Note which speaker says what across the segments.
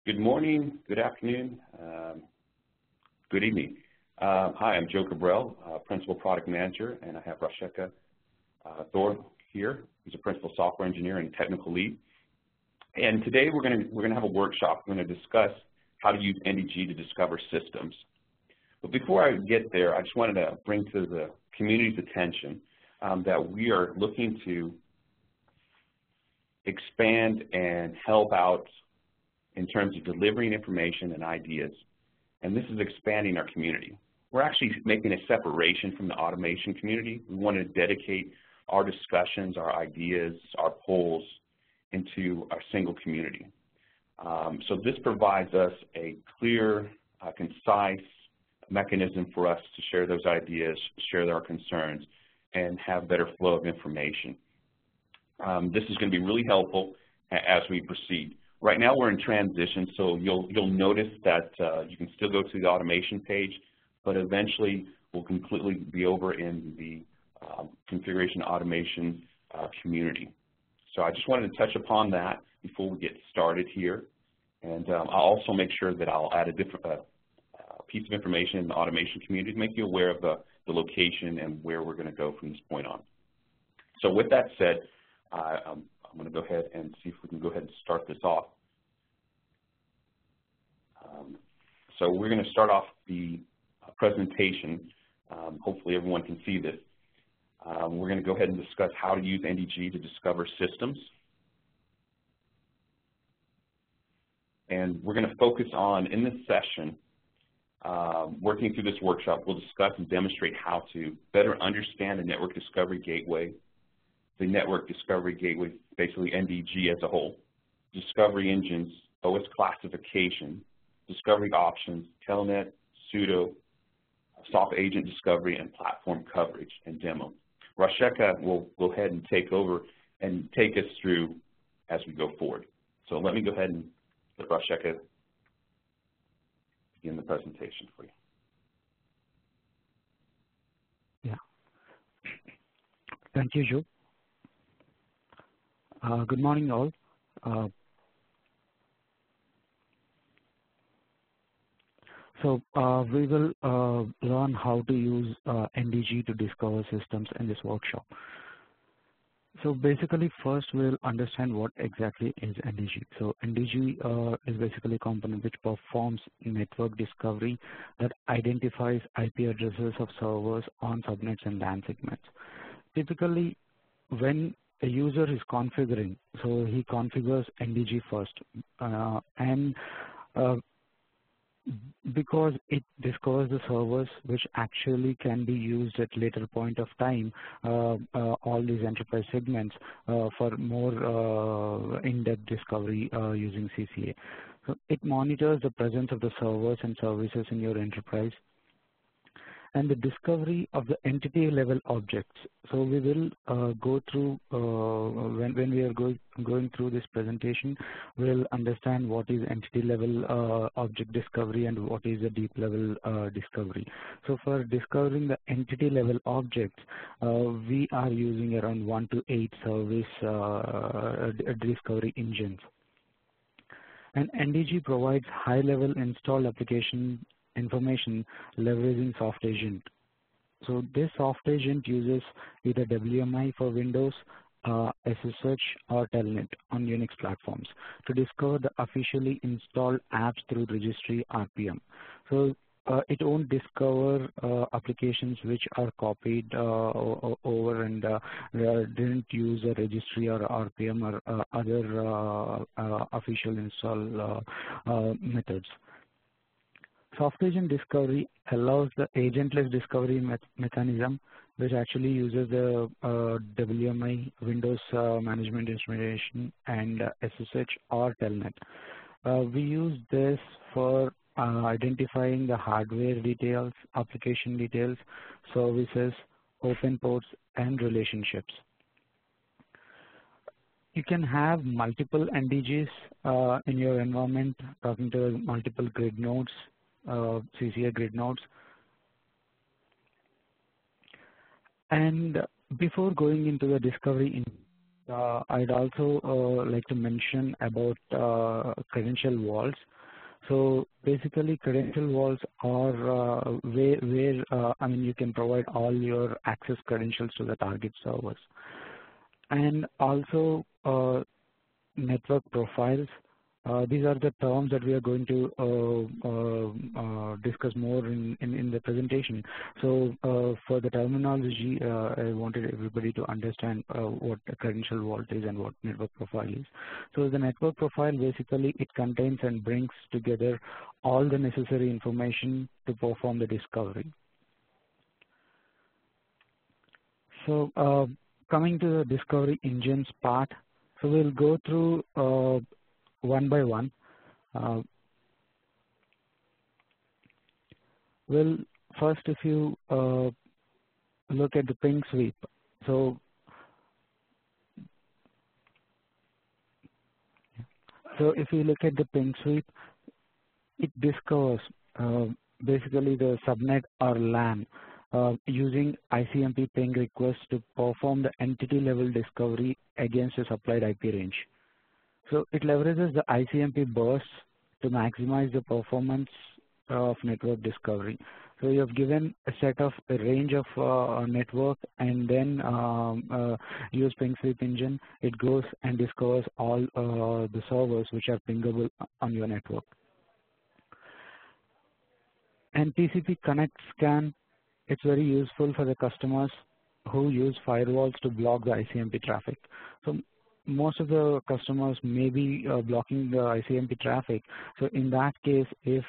Speaker 1: Good morning, good afternoon, good evening. Hi, I'm Joe Cabral, Principal Product Manager, and I have Rasheka Thor here, who's a Principal Software Engineer and Technical Lead. And today we're going to have a workshop. We're going to discuss how to use NDG to discover systems. But before I get there, I just wanted to bring to the community's attention that we are looking to expand and help out in terms of delivering information and ideas, and this is expanding our community. We're actually making a separation from the automation community. We want to dedicate our discussions, our ideas, our polls into our single community. So this provides us a clear, concise mechanism for us to share those ideas, share our concerns, and have better flow of information. This is going to be really helpful as we proceed. Right now we're in transition, so you'll notice that you can still go to the automation page, but eventually we'll completely be over in the configuration automation community. So I just wanted to touch upon that before we get started here, and I'll also make sure that I'll add a different piece of information in the automation community to make you aware of the location and where we're going to go from this point on. So with that said, I'm going to go ahead and see if we can go ahead and start this off. So we're going to start off the presentation. Hopefully everyone can see this. We're going to go ahead and discuss how to use NDG to discover systems. And we're going to focus on, in this session, working through this workshop, we'll discuss and demonstrate how to better understand the Network Discovery Gateway, the Network Discovery Gateway, basically NDG as a whole, discovery engines, OS classification, discovery options, Telnet, Sudo, soft agent discovery, and platform coverage and demo. Rasheka will go ahead and take over and take us through as we go forward. So let me go ahead and let Rasheka begin the presentation for you.
Speaker 2: Yeah. Thank you, Joe. Good morning, all. So we will learn how to use NDG to discover systems in this workshop. So basically, first we'll understand what exactly is NDG. So NDG is basically a component which performs network discovery that identifies IP addresses of servers on subnets and LAN segments. Typically, when a user is configuring, so he configures NDG first, because it discovers the servers which actually can be used at later point of time, all these enterprise segments for more in-depth discovery using CCA. So it monitors the presence of the servers and services in your enterprise and the discovery of the entity level objects. So we will go through, when we are going through this presentation, we'll understand what is entity level object discovery and what is the deep level discovery. So for discovering the entity level objects, we are using around 1 to 8 service discovery engines. And NDG provides high level installed application information leveraging soft agent. So this soft agent uses either WMI for Windows, SSH, or Telnet on Unix platforms to discover the officially installed apps through registry RPM. So it won't discover applications which are copied over and didn't use a registry or RPM or other official install methods. Soft agent discovery allows the agentless discovery mechanism, which actually uses the WMI, Windows Management Instrumentation, and SSH or Telnet. We use this for identifying the hardware details, application details, services, open ports, and relationships. You can have multiple NDGs in your environment, talking to multiple grid nodes, CCA grid nodes. And before going into the discovery I'd also like to mention about credential vaults. So basically, credential vaults are where I mean, you can provide all your access credentials to the target servers, and also network profiles. These are the terms that we are going to discuss more in the presentation. So for the terminology, I wanted everybody to understand what a credential vault is and what network profile is. So the network profile, basically, it contains and brings together all the necessary information to perform the discovery. So coming to the discovery engines part, so we'll go through one by one. Well, first, if you look at the ping sweep, so if you look at the ping sweep, it discovers basically the subnet or LAN using ICMP ping requests to perform the entity level discovery against a supplied IP range. So it leverages the ICMP bursts to maximize the performance of network discovery. So you have given a range of network, and then use ping sweep engine. It goes and discovers all the servers which are pingable on your network. And TCP connect scan, it's very useful for the customers who use firewalls to block the ICMP traffic. So most of the customers may be blocking the ICMP traffic. So in that case, if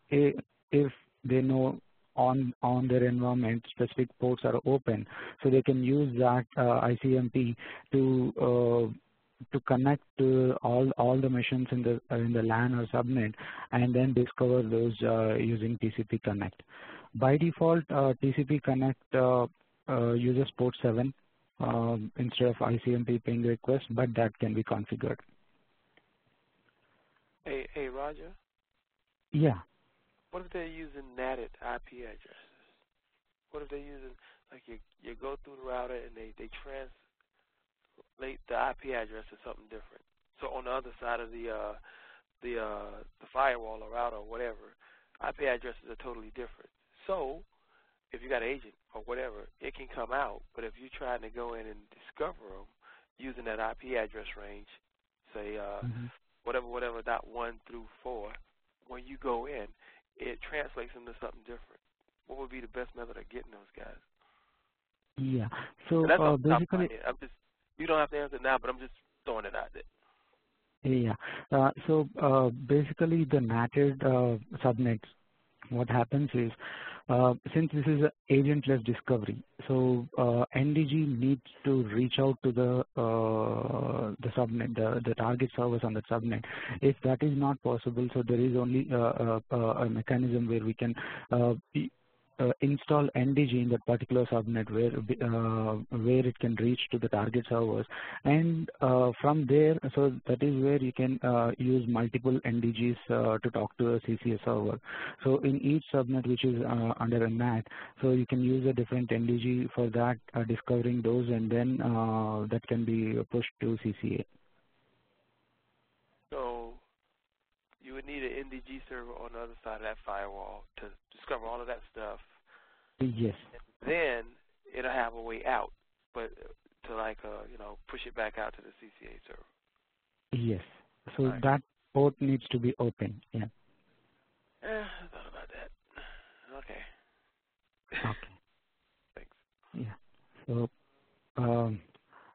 Speaker 2: they know on their environment specific ports are open, so they can use that ICMP to connect to all the machines in the LAN or subnet, and then discover those using TCP connect. By default, TCP connect uses port 7. Instead of ICMP ping request, but that can be configured.
Speaker 3: Hey, Roger?
Speaker 2: Yeah.
Speaker 3: What if they're using NATed IP addresses? What if they're using, like, you go through the router and they translate the IP address to something different? So on the other side of the firewall or router or whatever, IP addresses are totally different. So if you got an agent or whatever, it can come out. But if you're trying to go in and discover them using that IP address range, say whatever .1 through 4, when you go in, it translates into something different. What would be the best method of getting those guys?
Speaker 2: Yeah. So basically,
Speaker 3: you don't have to answer now, but I'm just throwing it out there.
Speaker 2: Yeah. So basically, the NATed subnets, what happens is, since this is an agentless discovery, so NDG needs to reach out to the subnet, the target servers on the subnet. If that is not possible, so there is only a mechanism where we can install NDG in that particular subnet where it can reach to the target servers, and from there, so that is where you can use multiple NDGs to talk to a CCA server. So in each subnet which is under a NAT, so you can use a different NDG for that, discovering those, and then that can be pushed to CCA.
Speaker 3: So you would need an NDG server on the other side of that firewall to discover all of that stuff.
Speaker 2: Yes.
Speaker 3: And then it'll have a way out, but to push it back out to the CCA server.
Speaker 2: Yes. So that port needs to be open. Yeah.
Speaker 3: I thought about that. Okay.
Speaker 2: Okay.
Speaker 3: Thanks.
Speaker 2: Yeah. So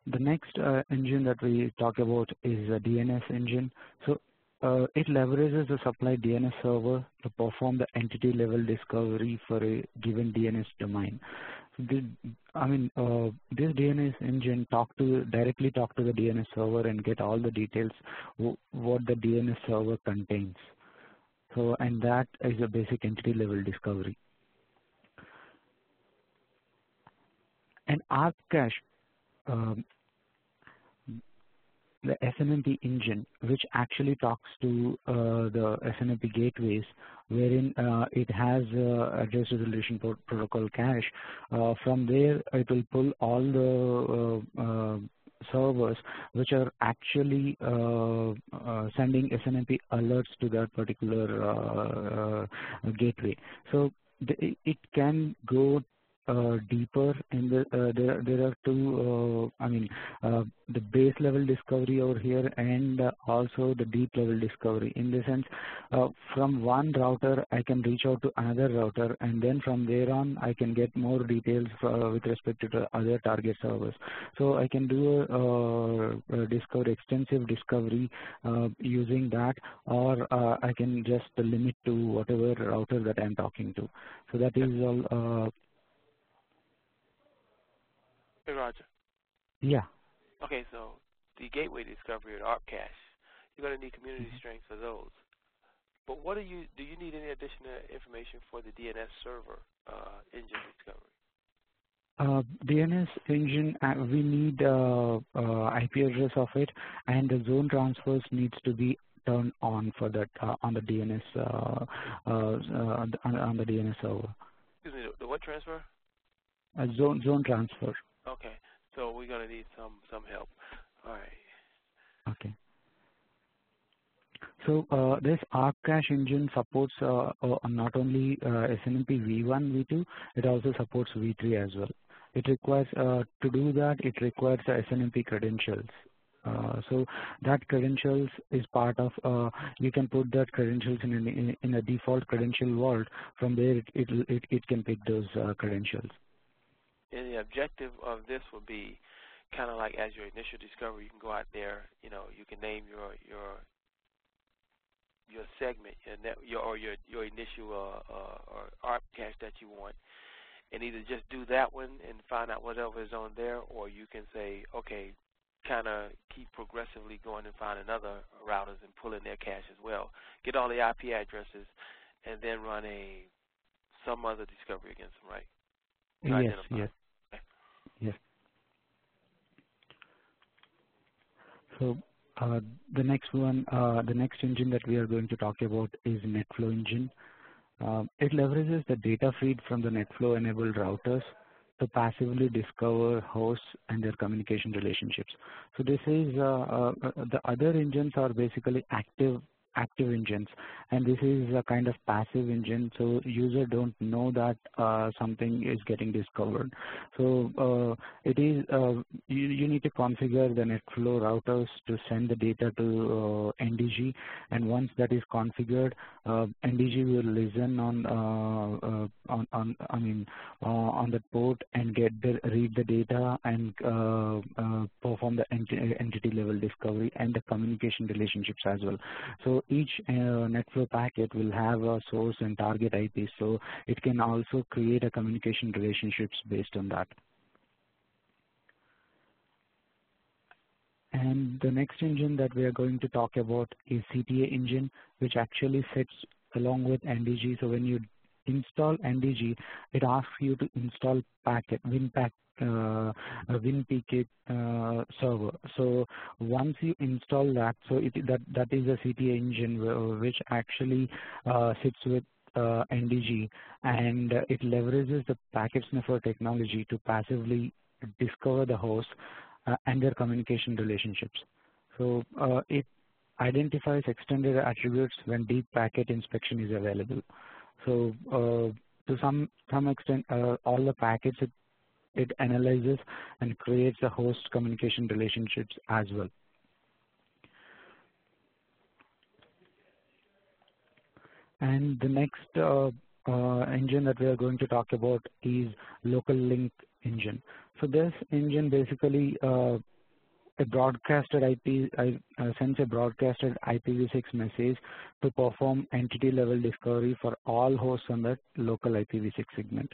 Speaker 2: the next engine that we talk about is a DNS engine. So it leverages a supplied DNS server to perform the entity level discovery for a given DNS domain. So this DNS engine directly talk to the DNS server and get all the details what the DNS server contains. So, and that is a basic entity level discovery. And ARP cache, the SNMP engine, which actually talks to the SNMP gateways, wherein it has address resolution protocol cache. From there, it will pull all the servers which are actually sending SNMP alerts to that particular gateway. So it can go deeper in the there are two the base level discovery over here and also the deep level discovery. In the sense, from one router I can reach out to another router, and then from there on I can get more details with respect to the other target servers. So I can do extensive discovery using that, or I can just limit to whatever router that I'm talking to. So that is all.
Speaker 3: Hey, Roger.
Speaker 2: Yeah.
Speaker 3: Okay, so the gateway discovery or ARP cache, you're going to need community strings for those. But what do you need any additional information for the DNS server engine discovery?
Speaker 2: DNS engine, we need IP address of it, and the zone transfers needs to be turned on for that on the DNS on the DNS server.
Speaker 3: Excuse me, the what transfer?
Speaker 2: Zone transfer.
Speaker 3: Okay, so we're going to need some help. All right.
Speaker 2: Okay. So this ARP cache engine supports not only SNMP v1, v2, it also supports v3 as well. It requires, to do that, it requires SNMP credentials. So that credentials is part of, you can put that credentials in a default credential vault. From there, it can pick those credentials.
Speaker 3: And the objective of this will be kind of like as your initial discovery, you can go out there, you can name your segment, your initial or ARP cache that you want, and either just do that one and find out whatever is on there, or you can say, okay, kind of keep progressively going and find another routers and pull in their cache as well. Get all the IP addresses, and then run some other discovery against them, right?
Speaker 2: Yes. So the next one, the next engine that we are going to talk about is NetFlow engine. It leverages the data feed from the NetFlow enabled routers to passively discover hosts and their communication relationships. So this is the other engines are basically active engines, and this is a kind of passive engine, so user don't know that something is getting discovered. So it is you need to configure the NetFlow routers to send the data to NDG, and once that is configured, NDG will listen on the port and read the data and perform the entity level discovery and the communication relationships as well. So each NetFlow packet will have a source and target IP, so it can also create a communication relationships based on that. And the next engine that we are going to talk about is CTA engine, which actually sits along with NDG. So when you install NDG, it asks you to install WinPK server. So once you install that, so that is a CTA engine which actually sits with NDG, and it leverages the packet sniffer technology to passively discover the host and their communication relationships. So it identifies extended attributes when deep packet inspection is available. So to some extent, all the packets it analyzes and creates a host communication relationships as well. And the next engine that we are going to talk about is local link engine. So this engine basically a broadcasted IP sends a broadcasted IPv6 message to perform entity level discovery for all hosts on that local IPv6 segment.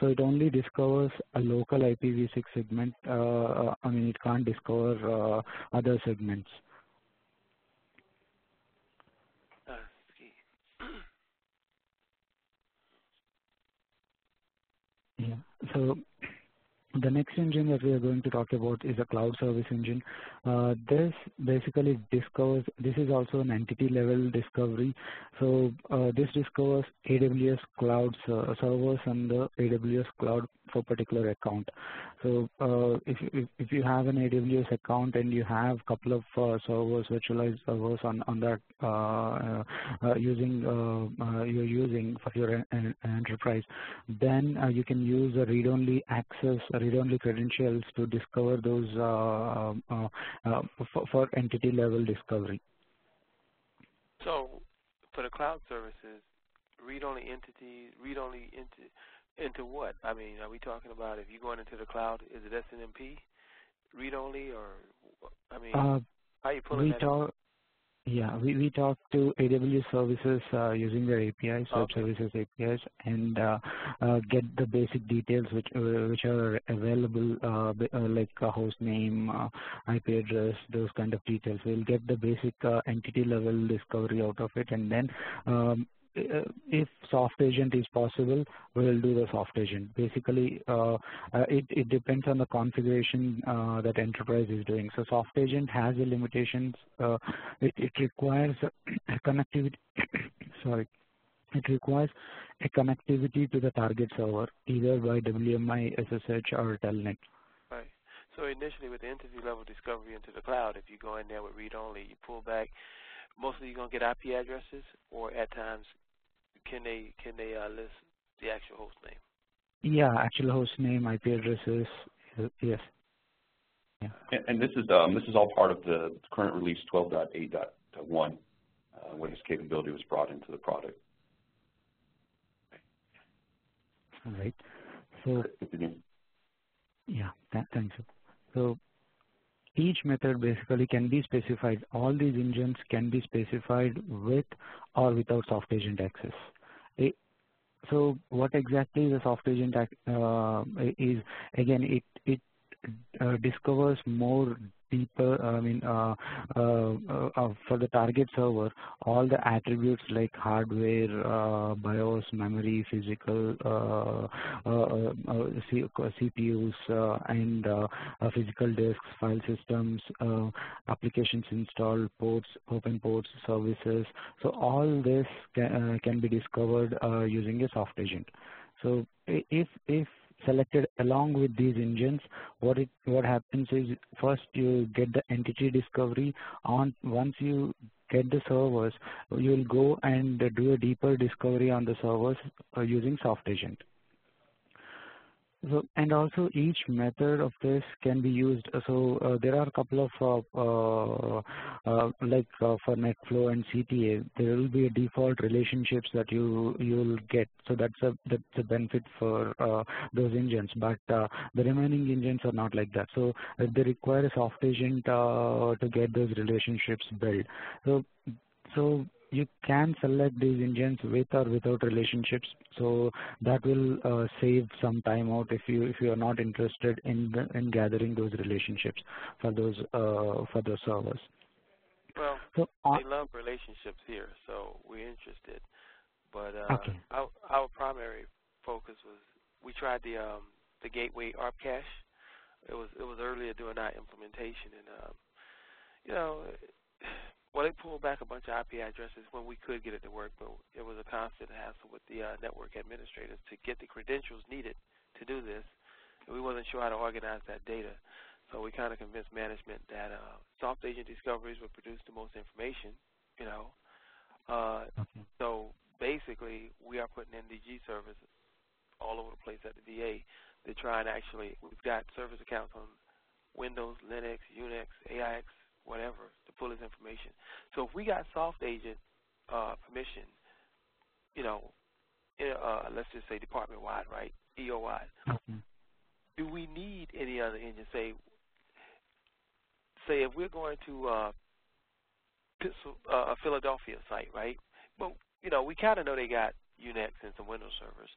Speaker 2: So it only discovers a local IPv6 segment. It can't discover other segments. Yeah. So the next engine that we are going to talk about is a cloud service engine. This basically discovers, this is also an entity level discovery. So this discovers AWS cloud servers and the AWS cloud for particular account. So if you have an AWS account and you have a couple of servers, virtualized servers on that you're using for your enterprise, then you can use a read-only access, read-only credentials to discover those for entity level discovery.
Speaker 3: So for the cloud services, read-only entities, read-only into what? I mean, are we talking about if you're going into the cloud, is it SNMP read-only, or I mean, how are you pulling that up?
Speaker 2: Yeah, we talk to AWS services using their APIs, web
Speaker 3: Okay.
Speaker 2: services APIs, and get the basic details which are available, like host name, IP address, those kind of details. We'll get the basic entity level discovery out of it, and then if soft agent is possible, we'll do the soft agent. Basically, it depends on the configuration that enterprise is doing. So soft agent has the limitations. It requires a connectivity. Sorry, it requires a connectivity to the target server, either by WMI, SSH, or Telnet.
Speaker 3: Right. So initially, with the entity level discovery into the cloud, if you go in there with read-only, you pull back. Mostly, you're gonna get IP addresses, or at times, can they list the actual host name?
Speaker 2: Yeah, actual host name, IP addresses. Yes. Yeah.
Speaker 1: And this is all part of the current release 12.8.1, where this capability was brought into the product.
Speaker 2: All right. So yeah, thanks. So each method basically can be specified. All these engines can be specified with or without soft agent access. So what exactly the soft agent is? Again, it discovers more deeper, for the target server, all the attributes like hardware, BIOS, memory, physical, CPUs, and physical disks, file systems, applications installed, ports, open ports, services. So all this can be discovered using a soft agent. So if selected along with these engines, what happens is first you get the entity discovery. Once you get the servers, you will go and do a deeper discovery on the servers using soft agent. So, and also each method of this can be used. So there are a couple of for NetFlow and CTA, there will be a default relationships that you'll get. So that's a benefit for those engines. But the remaining engines are not like that. So they require a soft agent to get those relationships built. So you can select these engines with or without relationships, so that will save some time out if you are not interested in gathering those relationships for those servers.
Speaker 3: Well,
Speaker 2: so
Speaker 3: they love relationships here, so we're interested. But
Speaker 2: okay.
Speaker 3: Our primary focus was we tried the gateway ARP cache. It was earlier during our implementation, and well, they pulled back a bunch of IP addresses when we could get it to work, but it was a constant hassle with the network administrators to get the credentials needed to do this. And we wasn't sure how to organize that data. So we kind of convinced management that soft agent discoveries would produce the most information,
Speaker 2: Okay.
Speaker 3: So basically, we are putting NDG servers all over the place at the VA to try and actually, we've got service accounts on Windows, Linux, Unix, AIX, whatever, to pull this information. So if we got soft agent permission, let's just say department-wide, right, EO-wide,
Speaker 2: Okay.
Speaker 3: do we need any other engine? Say if we're going to a Philadelphia site, right? But we kind of know they got Unix and some Windows servers.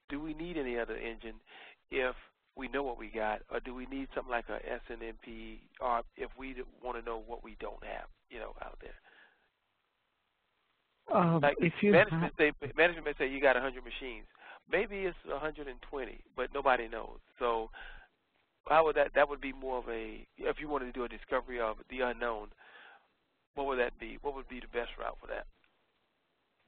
Speaker 3: Do we need any other engine if we know what we got, or do we need something like a SNMP, or if we want to know what we don't have, out there? Like
Speaker 2: if you
Speaker 3: management may say you got 100 machines. Maybe it's 120, but nobody knows. So how would that would be more of a, if you wanted to do a discovery of the unknown, what would that be? What would be the best route for that?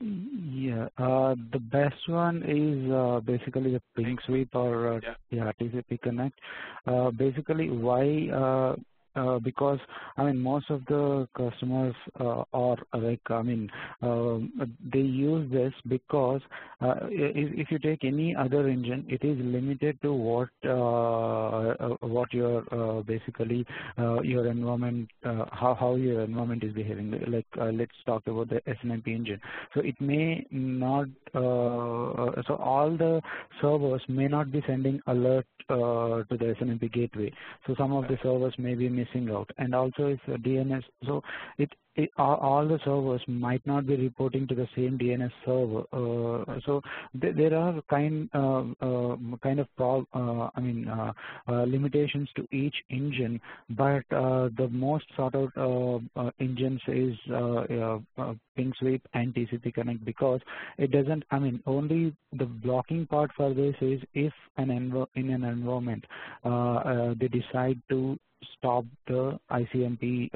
Speaker 2: Yeah, the best one is basically the ping sweep or yeah, TCP connect. Basically, why? Because I mean, most of the customers are like, I mean, they use this because if you take any other engine, it is limited to what your basically your environment, how your environment is behaving. Like let's talk about the SNMP engine. So it may not, so all the servers may not be sending alert to the SNMP gateway. So some of the servers may be missing out. And also if DNS, so all the servers might not be reporting to the same DNS server. So there are kind of limitations to each engine, but the most sought out engines is ping sweep and TCP connect, because it doesn't, I mean, only the blocking part for this is if in an environment they decide to stop the ICMP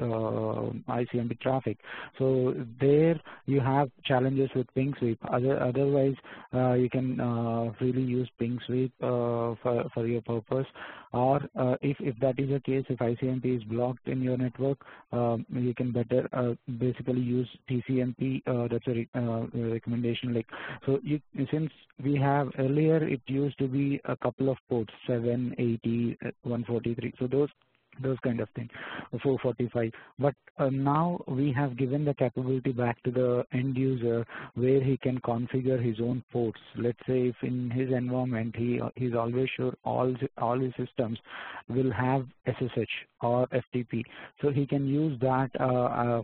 Speaker 2: traffic. So there you have challenges with ping sweep. Otherwise, you can really use ping sweep for your purpose. Or if that is the case, if ICMP is blocked in your network, you can better basically use TCMP. That's a recommendation. Like, so since we have earlier, it used to be a couple of ports, 780, 143. So those kind of things, 445. But now we have given the capability back to the end user where he can configure his own ports. Let's say if in his environment he's always sure all his systems will have SSH or FTP. So he can use that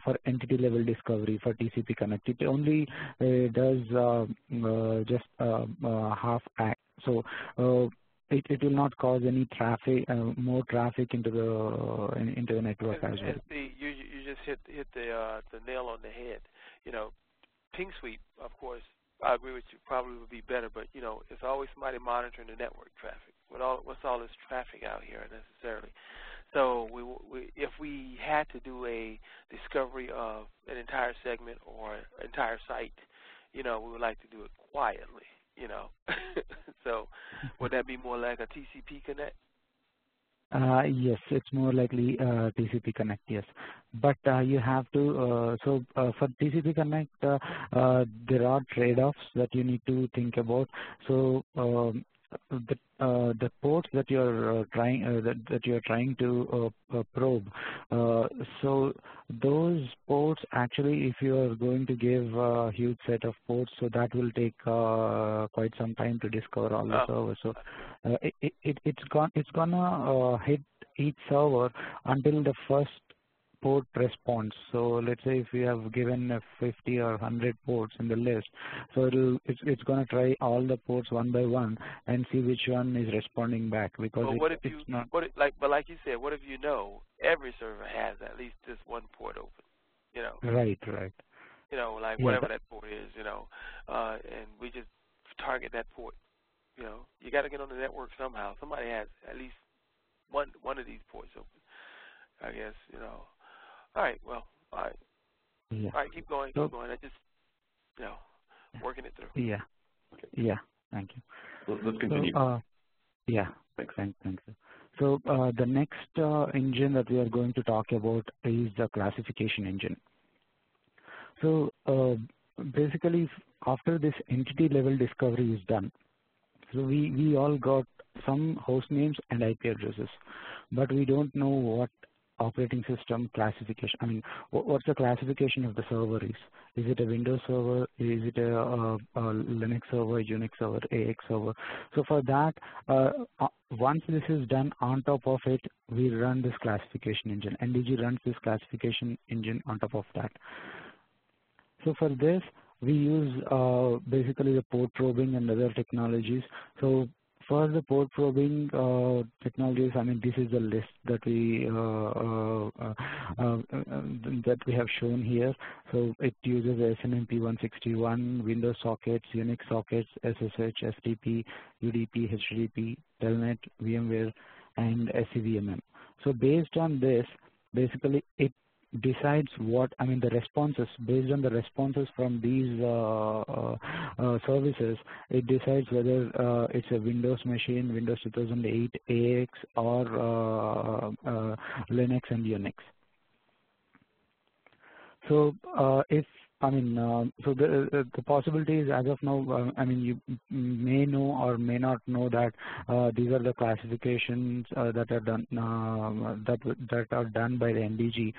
Speaker 2: for entity level discovery for TCP connect. It only does just half act. So it will not cause any traffic, more traffic into the network as well.
Speaker 3: You just hit the nail on the head. You know, ping sweep, of course, I agree with you, probably would be better, but you know, it's always somebody monitoring the network traffic. What's all this traffic out here necessarily? So if we had to do a discovery of an entire segment or entire site, you know, we would like to do it quietly. You know, so would that be more like a TCP connect?
Speaker 2: Yes, it's more likely TCP connect, yes. But you have to, for TCP connect, there are trade-offs that you need to think about. So the ports that you're trying to probe, so those ports actually, if you are going to give a huge set of ports, so that will take quite some time to discover all the servers. So it's gonna hit each server until the first port response. So let's say if we have given 50 or 100 ports in the list, so it's going to try all the ports one by one and see which one is responding back, because
Speaker 3: like you said, what if you know every server has at least this one port open, you know?
Speaker 2: Right.
Speaker 3: You know, like whatever that port is, you know, and we just target that port. You know, you got to get on the network somehow. Somebody has at least one of these ports open, I guess, you know. All right, well, all right.
Speaker 2: Yeah.
Speaker 3: All right, keep going. I just, you know, working it through.
Speaker 2: Yeah.
Speaker 1: Okay.
Speaker 2: Yeah, thank you.
Speaker 1: Let's continue.
Speaker 2: So, yeah, thank you. So the next engine that we are going to talk about is the classification engine. So basically, after this entity level discovery is done, so we all got some host names and IP addresses, but we don't know what operating system classification, I mean, what's the classification of the server is. Is it a Windows server? Is it a Linux server, Unix server, AX server? So for that, once this is done, on top of it, we run this classification engine. NDG runs this classification engine on top of that. So for this, we use basically the port probing and other technologies. So for the port probing technologies, I mean, this is the list that we have shown here. So it uses SNMP 161, Windows sockets, Unix sockets, SSH, FTP, UDP, HTTP, Telnet, VMware, and SCVMM. So based on this, basically it decides what, I mean, the responses, based on the responses from these services, it decides whether it's a Windows machine, Windows 2008 AX, or Linux and Unix. So if so the possibility is, as of now, I mean, you may know or may not know that these are the classifications that are done that are done by the NDG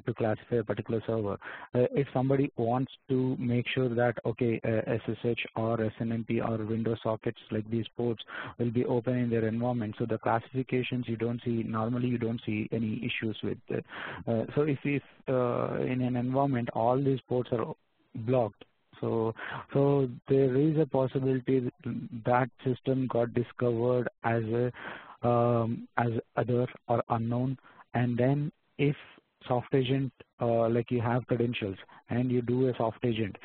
Speaker 2: to classify a particular server. If somebody wants to make sure that SSH or SNMP or Windows sockets like these ports will be open in their environment, so the classifications normally you don't see any issues with it. So if in an environment all these ports are blocked, so there is a possibility that system got discovered as other or unknown, and then if soft agent, like you have credentials and you do a soft agent,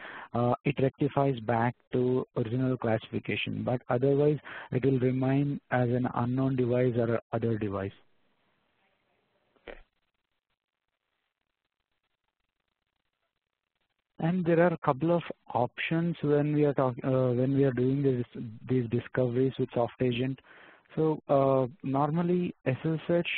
Speaker 2: it rectifies back to original classification, but otherwise it will remain as an unknown device or other device. And there are a couple of options when we are doing these discoveries with soft agent. So normally SSH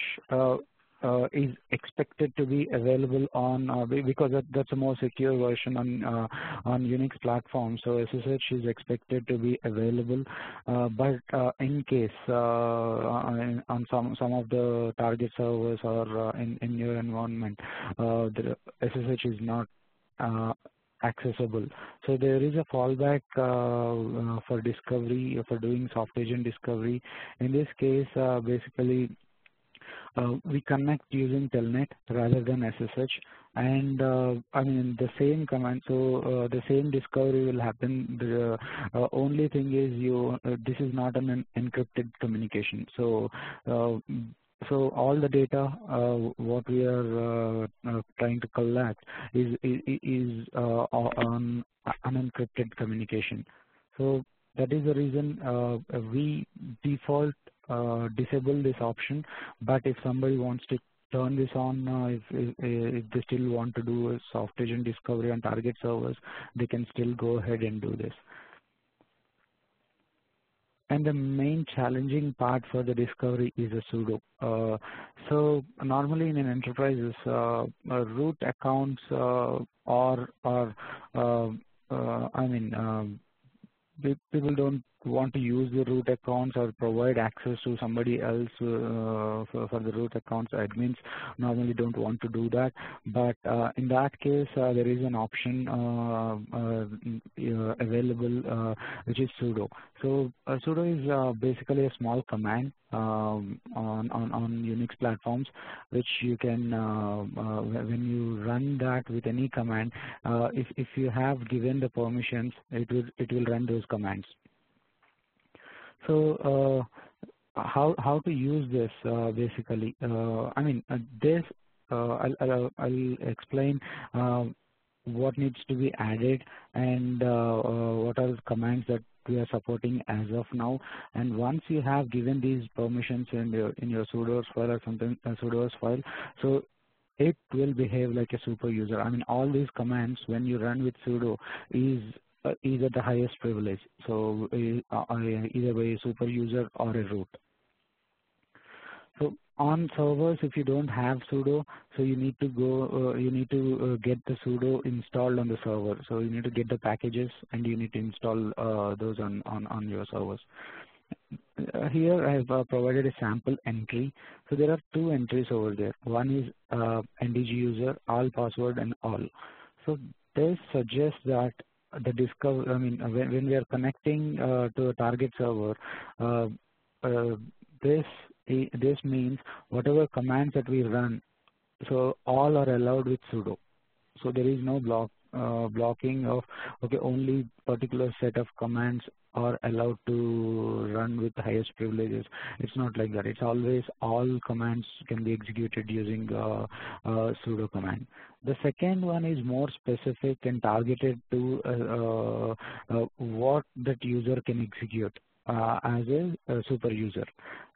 Speaker 2: is expected to be available on because that's a more secure version on Unix platforms. So SSH is expected to be available, but in case on some of the target servers or in your environment, the SSH is not accessible. So there is a fallback for discovery, for doing soft agent discovery. In this case, basically, we connect using Telnet rather than SSH, and I mean the same command. So the same discovery will happen. The only thing is this is not an encrypted communication. So all the data what we are trying to collect is on unencrypted communication. So that is the reason we default disable this option. But if somebody wants to turn this on, if they still want to do a soft agent discovery on target servers, they can still go ahead and do this. And the main challenging part for the discovery is a sudo. So normally in an enterprises, root accounts people don't want to use the root accounts or provide access to somebody else for the root accounts. Admins normally don't want to do that, but in that case there is an option available which is sudo. So sudo is basically a small command on Unix platforms, which you can when you run that with any command, if you have given the permissions, it will run those commands. So how to use this basically? This I'll explain what needs to be added and what are the commands that we are supporting as of now. And once you have given these permissions in your sudoers file or something, sudoers file, so it will behave like a super user. I mean, all these commands when you run with sudo is at the highest privilege. So either by a super user or a root. So on servers, if you don't have sudo, so you need to go, get the sudo installed on the server. So you need to get the packages and you need to install those on your servers. Here I have provided a sample entry. So there are two entries over there. One is NDG user, all password and all. So this suggests that the discover, when we are connecting to a target server, this means whatever commands that we run, so all are allowed with sudo. So there is no blocking of only particular set of commands are allowed to run with the highest privileges. It's not like that. It's always all commands can be executed using sudo command. The second one is more specific and targeted to what that user can execute as a super user.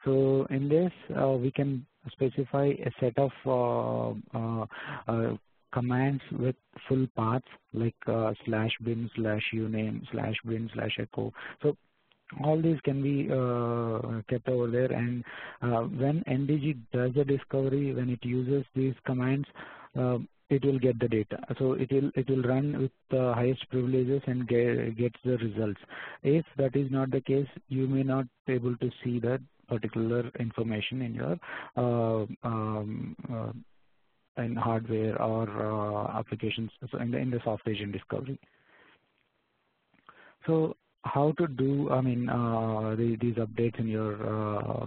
Speaker 2: So in this we can specify a set of commands with full paths like /bin, /uname, /bin, /echo. So all these can be kept over there, and when NDG does the discovery, when it uses these commands, it will get the data. So it will run with the highest privileges and gets the results. If that is not the case, you may not be able to see that particular information in your in hardware or applications, so in the soft agent discovery. So how to do, these updates in your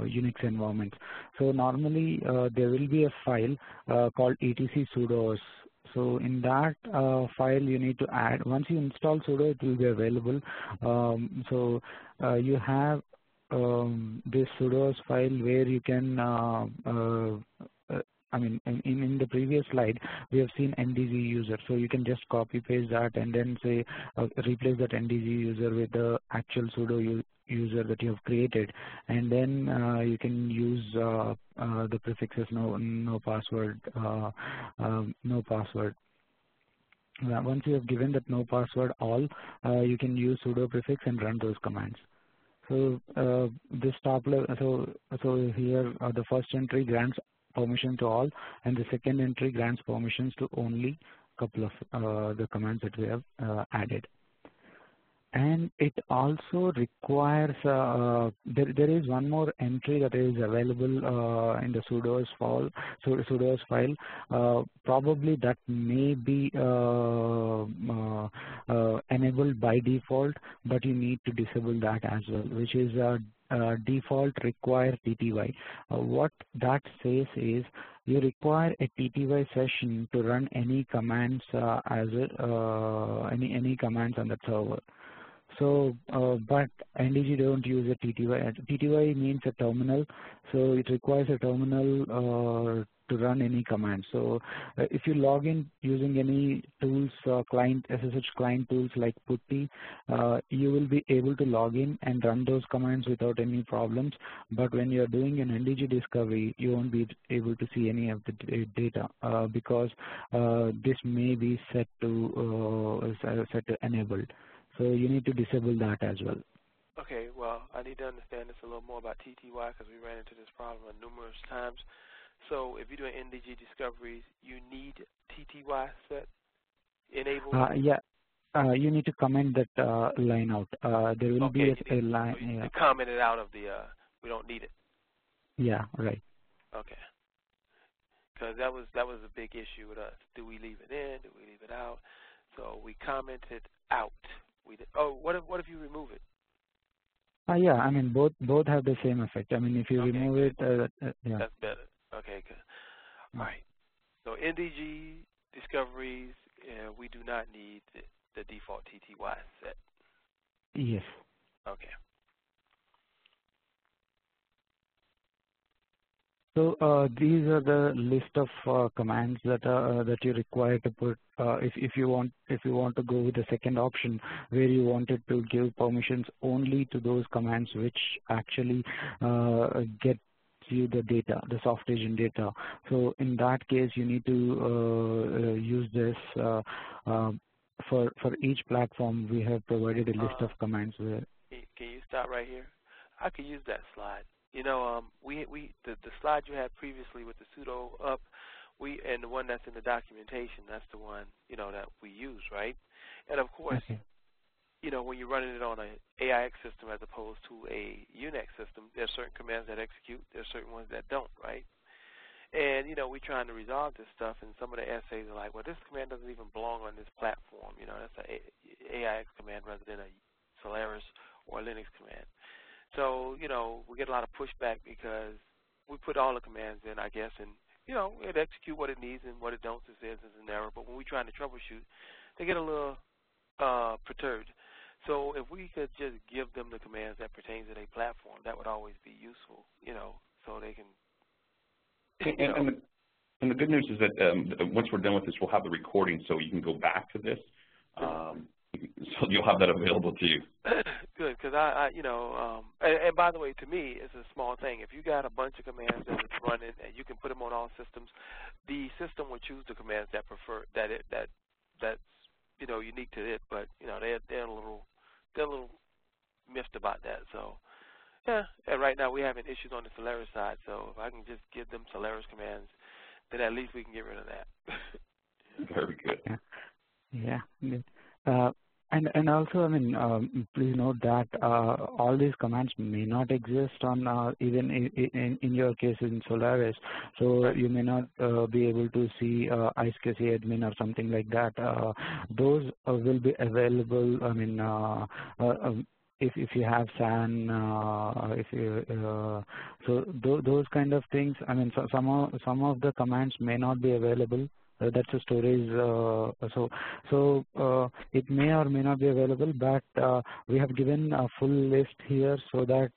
Speaker 2: Unix environment. So normally there will be a file called etc sudo. So in that file you need to add, once you install sudo, it will be available. So you have this sudo file where you can in the previous slide, we have seen NDG user. So you can just copy paste that and then say replace that NDG user with the actual sudo user that you have created, and then you can use the prefixes no password, no password. Once you have given that no password all, you can use sudo prefix and run those commands. So this top level, so here the first entry grants permission to all, and the second entry grants permissions to only a couple of the commands that we have added. And it also requires, there is one more entry that is available in the sudo's file. Probably that may be enabled by default, but you need to disable that as well, which is default require TTY. What that says is you require a TTY session to run any commands any commands on the server. So, but NDG don't use a TTY. TTY means a terminal, so it requires a terminal to run any command. So, if you log in using any tools, SSH client tools like Putty, you will be able to log in and run those commands without any problems. But when you are doing an NDG discovery, you won't be able to see any of the data because this may be set to enabled. So you need to disable that as well.
Speaker 3: Okay, well, I need to understand this a little more about TTY because we ran into this problem numerous times. So if you're doing NDG discoveries, you need TTY set enabled?
Speaker 2: You need to comment that line out. There will be a line.
Speaker 3: So you comment it out of the, we don't need it.
Speaker 2: Yeah, right.
Speaker 3: Okay. Because that was a big issue with us. Do we leave it in? Do we leave it out? So we commented out. What if you remove it?
Speaker 2: Yeah, both have the same effect. If you remove it, yeah.
Speaker 3: That's better. Okay, good. All right. So NDG discoveries, we do not need the default TTY set.
Speaker 2: Yes.
Speaker 3: Okay.
Speaker 2: So these are the list of commands that you require to put if you want to go with the second option where you wanted to give permissions only to those commands which actually get you the data, the soft agent data. So in that case, you need to use this for each platform. We have provided a list of commands where.
Speaker 3: Can you stop right here? I could use that slide. You know, the slide you had previously with the sudo up, and the one that's in the documentation, that's the one that we use, right? And of course, when you're running it on an AIX system as opposed to a Unix system, there's certain commands that execute, there's certain ones that don't, right? And we're trying to resolve this stuff, and some of the essays are like, well, this command doesn't even belong on this platform. That's an AIX command rather than a Solaris or a Linux command. So, we get a lot of pushback because we put all the commands in, I guess, and, it execute what it needs and what it don't, it says is an error. But when we're trying to troubleshoot, they get a little perturbed. So if we could just give them the commands that pertain to their platform, that would always be useful, so they can.
Speaker 1: And the good news is that once we're done with this, we'll have the recording so you can go back to this. So you'll have that available to you.
Speaker 3: Good, because and by the way, to me, it's a small thing. If you got a bunch of commands that is running and you can put them on all systems, the system will choose the commands that that's unique to it. But they're a little miffed about that. So yeah, and right now we're having issues on the Solaris side. So if I can just give them Solaris commands, then at least we can get rid of that.
Speaker 1: Very good.
Speaker 2: Yeah. Good. And also, I mean, please note that all these commands may not exist on even in your case in Solaris. So
Speaker 3: Right.
Speaker 2: you may not be able to see IceCase admin or something like that. Those will be available. I mean, if you have SAN, so those kind of things. I mean, so some of the commands may not be available. That's a storage. So it may or may not be available, but we have given a full list here so that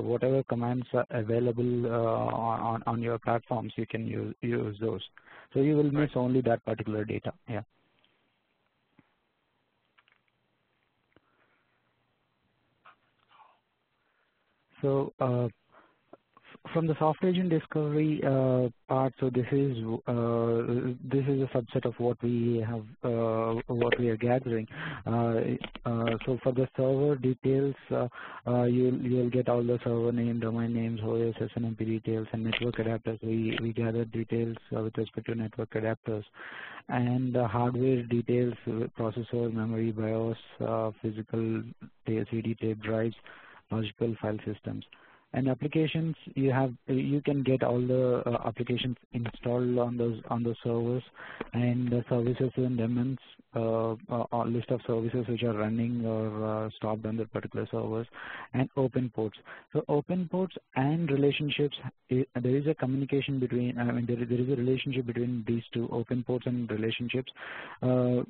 Speaker 2: whatever commands are available on your platforms, you can use those. So you will miss only that particular data. Yeah. So from the software agent discovery part, so this is a subset of what we have, what we are gathering. So for the server details, you'll get all the server name, domain names, OS, SNMP details, and network adapters. We gather details with respect to network adapters, and hardware details, processor, memory, BIOS, physical CD tape drives, logical file systems. And applications, you can get all the applications installed on those servers, and the services and daemons, a list of services which are running or stopped on the particular servers, and open ports. So open ports and relationships, there is a communication between. I mean, there is a relationship between these two, open ports and relationships. All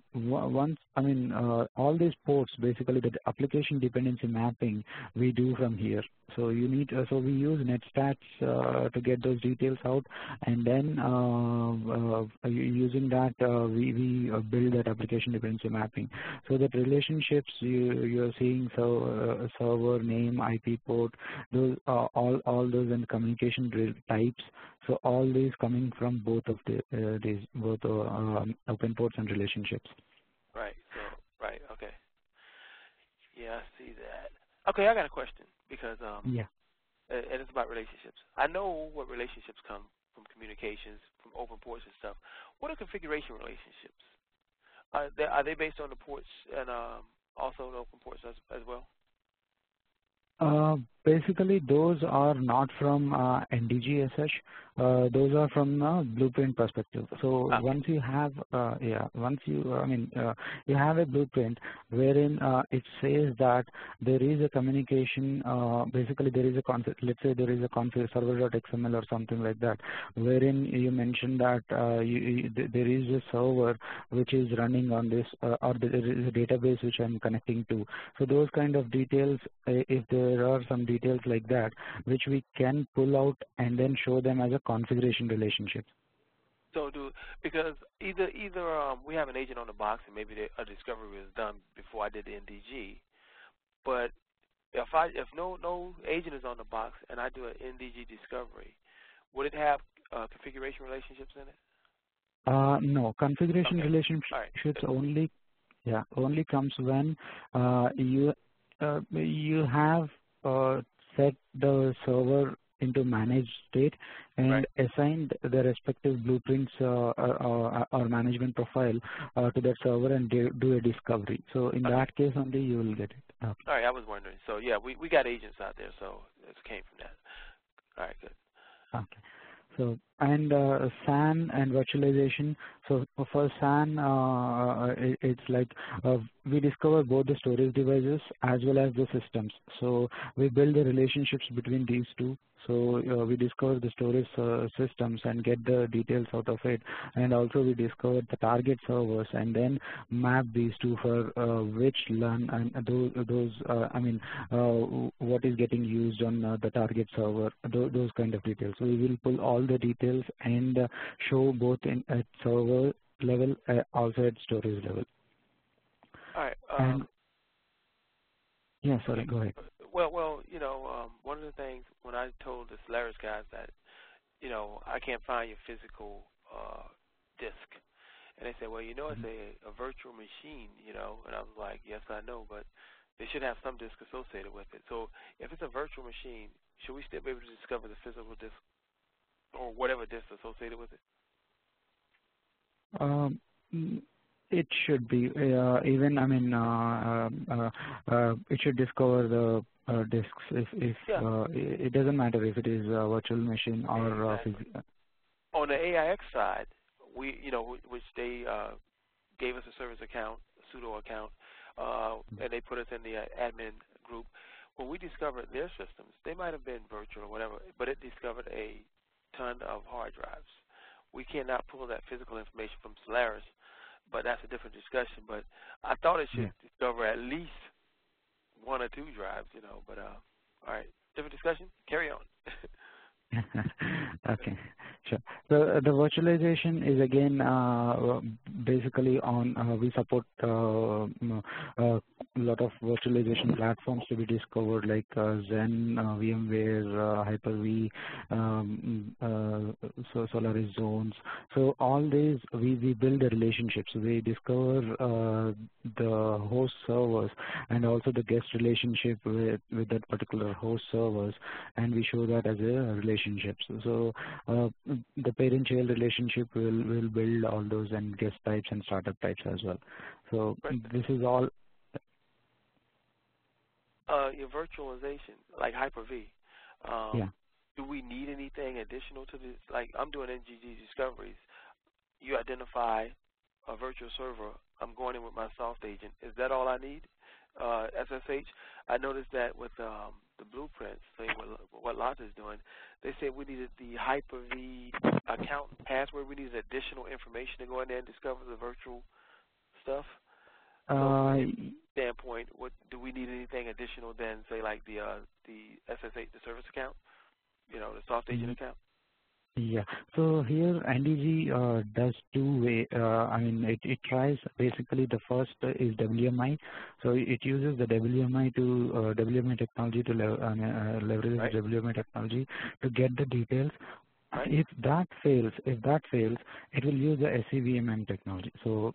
Speaker 2: these ports, basically the application dependency mapping we do from here. So you need, so we use netstats to get those details out, and then using that we build that application dependency mapping. So that relationships you are seeing, so server name, IP port, those all those and communication types. So all these coming from both of these open ports and relationships.
Speaker 3: Right. So right. Okay. Yeah, I see that. Okay, I got a question because
Speaker 2: yeah.
Speaker 3: And it's about relationships. I know what relationships come from communications, from open ports and stuff. What are configuration relationships? Are they based on the ports and also the open ports as well?
Speaker 2: Basically, those are not from NDG as such. Those are from blueprint perspective. So once you have, you have a blueprint wherein it says that there is a communication. Basically, there is a concept. Let's say there is a config server.xml or something like that, wherein you mention that there is a server which is running on this, or there is a database which I'm connecting to. So those kind of details, if there are some details like that, which we can pull out and then show them as a configuration relationship.
Speaker 3: So because either we have an agent on the box and maybe a discovery was done before I did the NDG, but if no agent is on the box and I do an NDG discovery, would it have configuration relationships in it?
Speaker 2: No, configuration relationships only comes when you have set the server into managed state and assigned the respective blueprints or management profile to that server and do a discovery. So in that case only you will get it. Okay.
Speaker 3: All right, I was wondering. So yeah, we got agents out there, so it came from that. All right, good.
Speaker 2: Okay. So, and SAN and virtualization. So for SAN, it's like we discover both the storage devices as well as the systems. So we build the relationships between these two. So we discover the storage systems and get the details out of it, and also we discover the target servers and then map these two for which LAN and those what is getting used on the target server, those kind of details. So we will pull all the details and show both at server level, also at storage level.
Speaker 3: All right.
Speaker 2: Yeah, sorry, go ahead.
Speaker 3: Well, one of the things when I told the Solaris guys that, I can't find your physical disk, and they said, well, it's a virtual machine, and I was like, yes, I know, but they should have some disk associated with it. So if it's a virtual machine, should we still be able to discover the physical disk or whatever disk associated with it?
Speaker 2: It should be even. I mean, it should discover the disks. If it doesn't matter if it is a virtual machine or physical.
Speaker 3: On the AIX side, we, which they gave us a service account, a Sudo account, and they put us in the admin group. When we discovered their systems, they might have been virtual or whatever, but it discovered a ton of hard drives. We cannot pull that physical information from Solaris, but that's a different discussion. But I thought it should discover at least 1 or 2 drives, but all right, different discussion. Carry on.
Speaker 2: Okay, sure. So the virtualization is again basically on we support a lot of virtualization platforms to be discovered like Zen, VMware, Hyper-V, Solaris Zones. So all these we build a relationship. So we discover the host servers and also the guest relationship with that particular host servers, and we show that as a relationship. So the parent-child relationship will build all those and guest types and startup types as well. So this is all.
Speaker 3: Your virtualization, like Hyper-V, do we need anything additional to this? Like I'm doing NDG discoveries. You identify a virtual server. I'm going in with my soft agent. Is that all I need? SSH. I noticed that with the blueprints, say what Lata is doing, they said we needed the Hyper-V account and password. We needed additional information to go in there and discover the virtual stuff. So from your standpoint, what do we need anything additional than say like the SSH, the service account, the soft agent account?
Speaker 2: Yeah. So here NDG does 2 way. I mean, it tries basically the first is WMI. So it uses the WMI to WMI technology to leverage the WMI technology to get the details. If that fails, it will use the SCVMM technology. So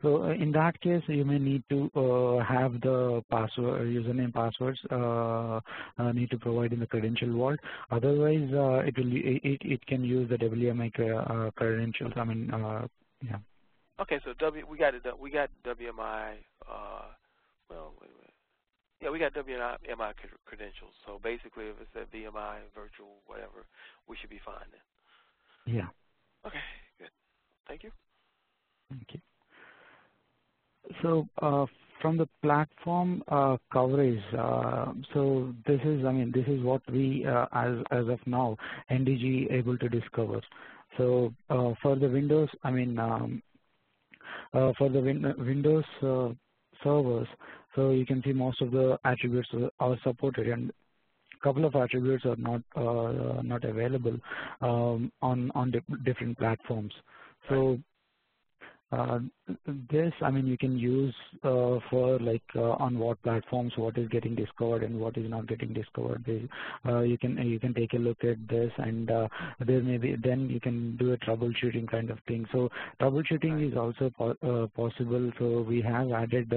Speaker 2: so in that case, you may need to have the password, username, passwords need to provide in the credential vault. Otherwise, it can use the WMI credentials. Yeah.
Speaker 3: Okay, so we got WMI. Well, wait a minute. Yeah, we got WMI credentials. So basically, if it's a VMI, virtual, whatever, we should be fine then.
Speaker 2: Yeah.
Speaker 3: Okay, good. Thank you.
Speaker 2: Okay. So from the platform coverage, so this is what we as of now NDG able to discover. So for the Windows, for the Windows servers, so you can see most of the attributes are supported, and couple of attributes are not available on different platforms. So this, you can use for like on what platforms what is getting discovered and what is not getting discovered. You can take a look at this, and there may be, then you can do a troubleshooting kind of thing. So troubleshooting is also possible. So we have added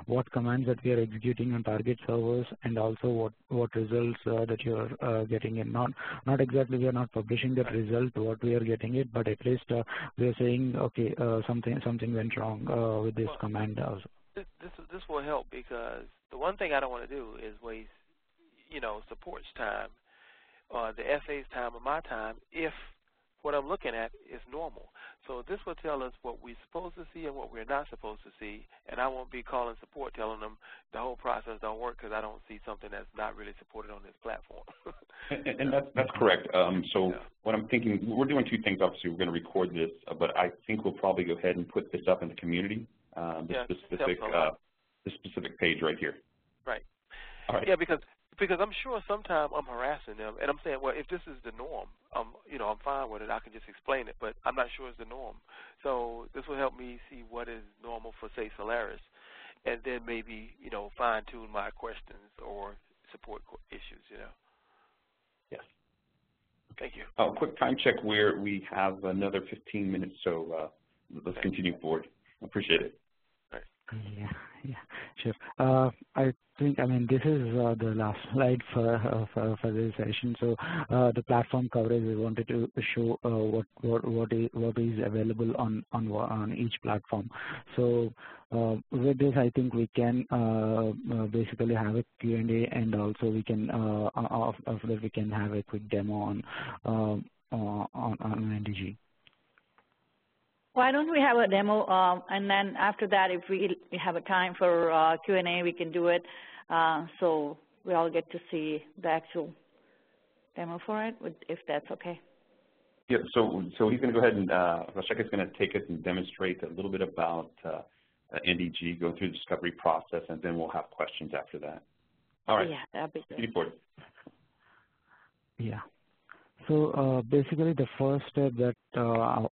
Speaker 2: what commands that we are executing on target servers, and also what results that you are getting in. Not exactly, we are not publishing that result what we are getting it, but at least we are saying okay, something went wrong with this command also.
Speaker 3: This will help, because the one thing I don't want to do is waste, support's time, the FA's time, or my time, if what I'm looking at is normal. So this will tell us what we're supposed to see and what we're not supposed to see, and I won't be calling support telling them the whole process don't work because I don't see something that's not really supported on this platform.
Speaker 1: and that's correct. What I'm thinking, we're doing 2 things. Obviously, we're going to record this, but I think we'll probably go ahead and put this up in the community, the specific page right here.
Speaker 3: Right.
Speaker 1: All right.
Speaker 3: Yeah, because I'm sure sometimes I'm harassing them, and I'm saying, well, if this is the norm, I'm fine with it. I can just explain it, but I'm not sure it's the norm. So this will help me see what is normal for, say, Solaris. and then maybe, fine-tune my questions or support issues,
Speaker 1: Yes.
Speaker 3: Thank you.
Speaker 1: Oh, quick time check. We have another 15 minutes, so let's continue forward. Appreciate it.
Speaker 2: Yeah, sure. This is the last slide for this session. So the platform coverage, we wanted to show what is available on each platform. So with this, I think we can basically have a Q&A, and also we can after that we can have a quick demo on NDG.
Speaker 4: Why don't we have a demo, and then after that, if we have a time for Q&A, we can do it, so we all get to see the actual demo for it, if that's okay.
Speaker 1: Yeah, so he's going to go ahead and Rashek is going to take us and demonstrate a little bit about NDG, go through the discovery process, and then we'll have questions after that. All right.
Speaker 4: Yeah, that'd be good.
Speaker 2: Yeah. So basically, the first step that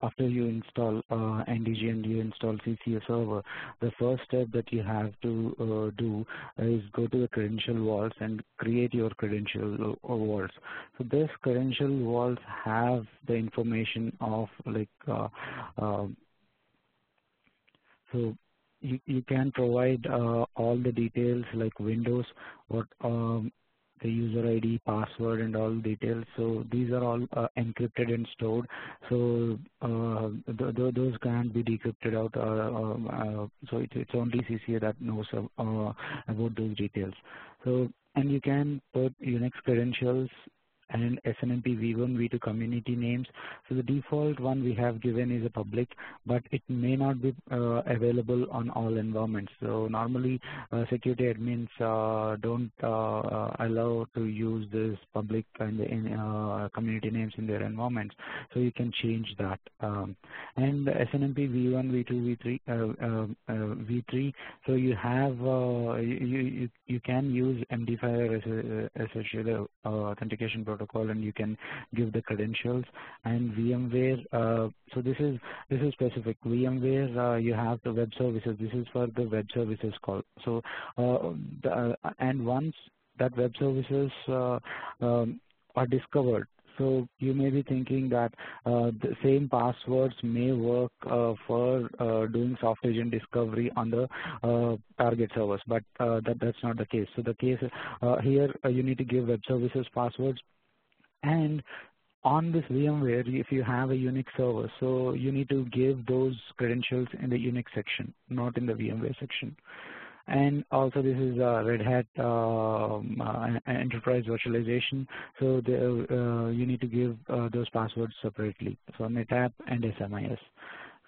Speaker 2: after you install NDG and you install CCA server, the first step that you have to do is go to the credential vaults and create your credential vaults. So this credential vaults have the information of so you can provide all the details like Windows, the user ID, password, and all details. So these are all encrypted and stored. So those can't be decrypted out. So it's only CCA that knows about those details. So, and you can put Unix credentials and SNMP v1, v2 community names. So the default one we have given is a public, but it may not be available on all environments. So normally security admins don't allow to use this public and community names in their environments. So you can change that. And SNMP v1, v2, v3, v3. So you have you can use MD5 associated authentication protocol, and you can give the credentials. And VMware, so this is specific. VMware, you have the web services. This is for the web services call. So and once that web services are discovered, so you may be thinking that the same passwords may work for doing soft agent discovery on the target servers, but that's not the case. So the case here, you need to give web services passwords. And on this VMware, if you have a Unix server, so you need to give those credentials in the Unix section, not in the VMware section. And also this is Red Hat enterprise virtualization. So you need to give those passwords separately. So NetApp and SMIS.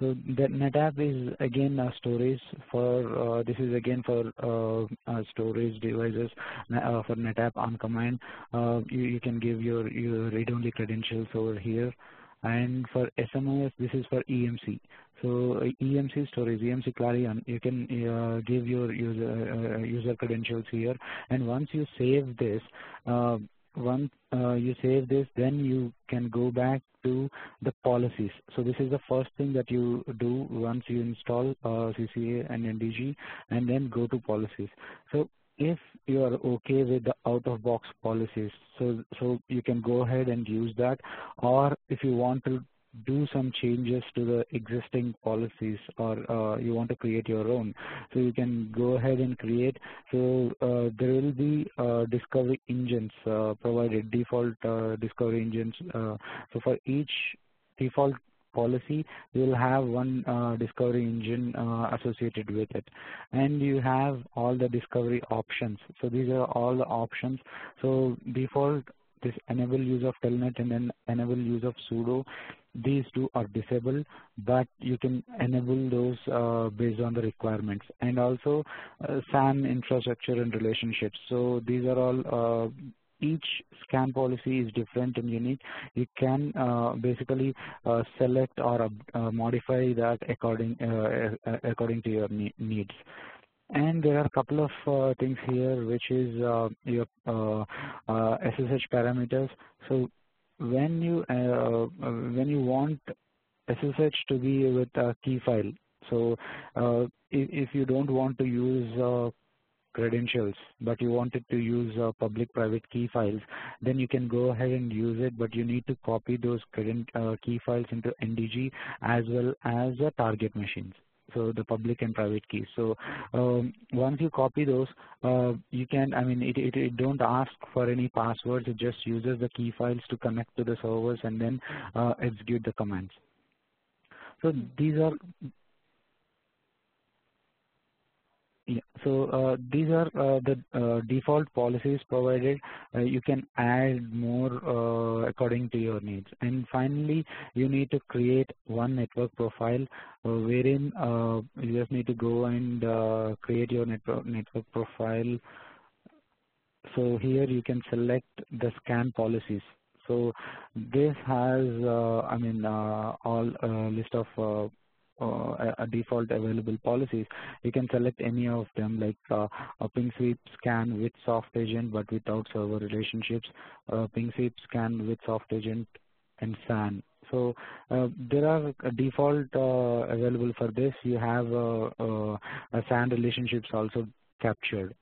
Speaker 2: So the NetApp is again storage for this is again for storage devices for NetApp on command. You can give your read-only credentials over here. And for SMIS, this is for EMC. So EMC storage, EMC Clarion, you can give your user credentials here. And once you save this, then you can go back to the policies. So this is the first thing that you do once you install CCA and NDG, and then go to policies. So if you are okay with the out-of-box policies, so you can go ahead and use that. Or if you want to do some changes to the existing policies, or you want to create your own, so you can go ahead and create. So there will be discovery engines provided, default discovery engines. So for each default policy, you will have one discovery engine associated with it, and you have all the discovery options. So these are all the options. So default, this enable use of Telnet and then enable use of Sudo, these two are disabled, but you can enable those based on the requirements. And also SAN infrastructure and relationships. So these are all each scan policy is different and unique. You can basically select or modify that according to your needs. And there are a couple of things here, which is your SSH parameters. So when you want SSH to be with a key file, So if you don't want to use credentials, but you wanted to use public-private key files, then you can go ahead and use it, but you need to copy those key files into NDG as well as target machines. So the public and private keys. So once you copy those, you can, it don't ask for any passwords. It just uses the key files to connect to the servers and then execute the commands. So these are these are the default policies provided. You can add more according to your needs. And finally, you need to create one network profile wherein you just need to go and create your network profile. So here you can select the scan policies. So this has, all list of a default available policies. You can select any of them, like a ping sweep scan with soft agent but without server relationships, ping sweep scan with soft agent and SAN. So there are a default available for this. You have a SAN relationships also captured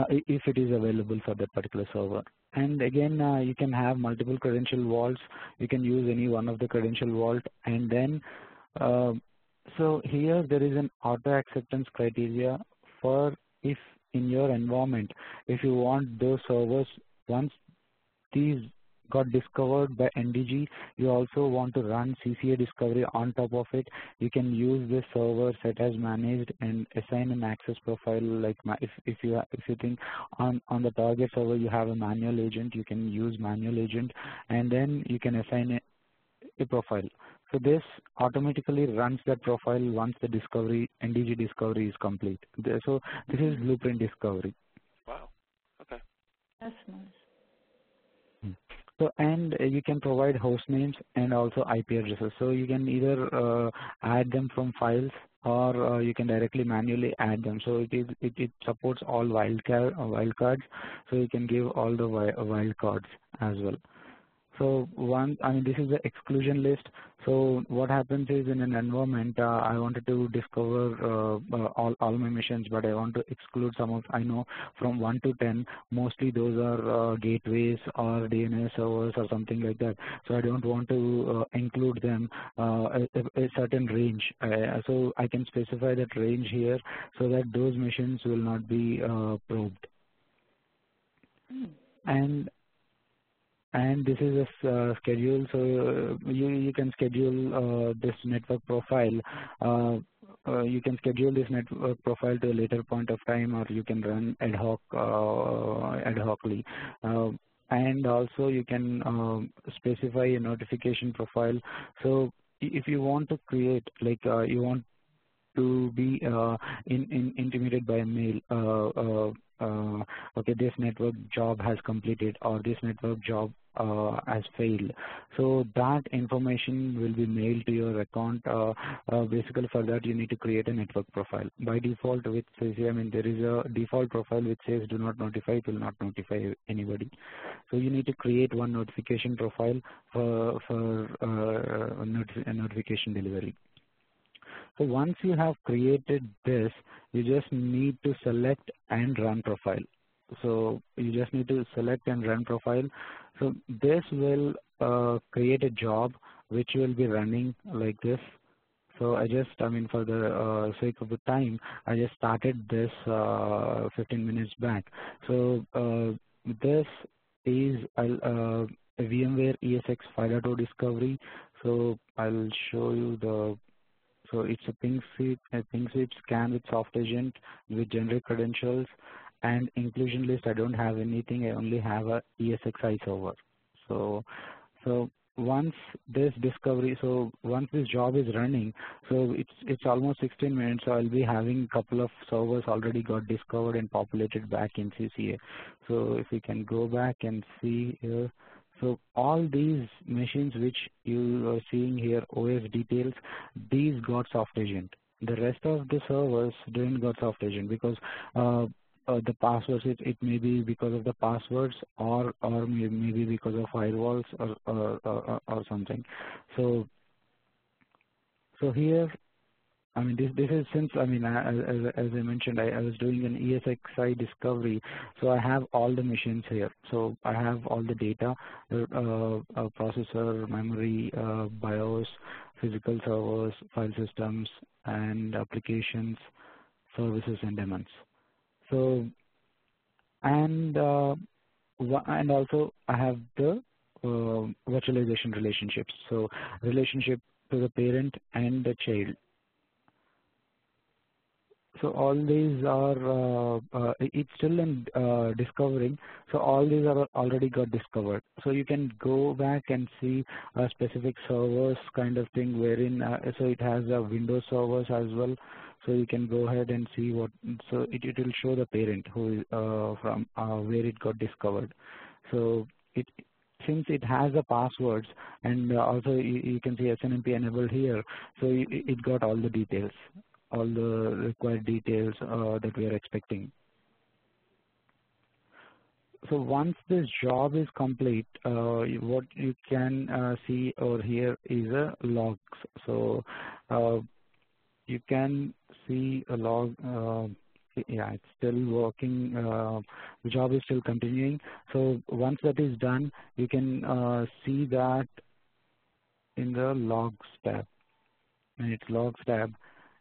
Speaker 2: if it is available for that particular server. And again, you can have multiple credential vaults. You can use any one of the credential vault, and then so here there is an auto acceptance criteria for if in your environment, if you want those servers, once these got discovered by NDG, you also want to run CCA discovery on top of it. You can use this server set as managed and assign an access profile. Like if you think on the target server you have a manual agent, you can use manual agent, and then you can assign a profile. So this automatically runs that profile once the NDG discovery is complete. So this is blueprint discovery.
Speaker 3: Wow. Okay.
Speaker 4: That's nice.
Speaker 2: So, and you can provide host names and also IP addresses. So you can either add them from files, or you can directly manually add them. So it supports all wildcards. So you can give all the wildcards as well. So this is the exclusion list. So what happens is, in an environment, I wanted to discover all my missions, but I want to exclude some of, I know from 1 to 10, mostly those are gateways or DNS servers or something like that. So I don't want to include them a certain range. So I can specify that range here so that those missions will not be probed. And this is a schedule, so you can schedule this network profile. You can schedule this network profile to a later point of time, or you can run ad hocly. And also you can specify a notification profile. So if you want to create, like you want to be intimated by a mail, okay, this network job has completed, or this network job has failed. So that information will be mailed to your account. Basically for that you need to create a network profile. By default, which says, there is a default profile which says do not notify, it will not notify anybody. So you need to create one notification profile for notification delivery. So once you have created this, you just need to select and run profile. So you just need to select and run profile. So this will create a job which will be running like this. So I just, for the sake of the time, I just started this 15 minutes back. So this is a VMware ESX 5.0 discovery. So I'll show you the. So it's a ping sweep scan with soft agent with generic credentials, and inclusion list. I don't have anything. I only have a ESXi server. So once this discovery, so once this job is running, so it's almost 16 minutes. So I'll be having a couple of servers already got discovered and populated back in CCA. So if we can go back and see here. So all these machines which you are seeing here, OS details, these got soft agent. The rest of the servers didn't got soft agent because the passwords, it may be because of the passwords or maybe because of firewalls or something. So here I mean, this is since, I mean, as I mentioned, I was doing an ESXi discovery, so I have all the machines here. So I have all the data, processor, memory, BIOS, physical servers, file systems, and applications, services, and daemons. So, and also I have the virtualization relationships. So relationship to the parent and the child. So all these are, it's still in discovering. So all these are already got discovered. So you can go back and see a specific servers kind of thing wherein, so it has a Windows servers as well. So you can go ahead and see what, so it will show the parent who from where it got discovered. So since it has the passwords and also you can see SNMP enabled here, so it got all the details, all the required details that we are expecting. So once this job is complete, what you can see over here is a logs. So you can see a log. Yeah, it's still working. The job is still continuing. So once that is done, you can see that in the logs tab. And it's logs tab.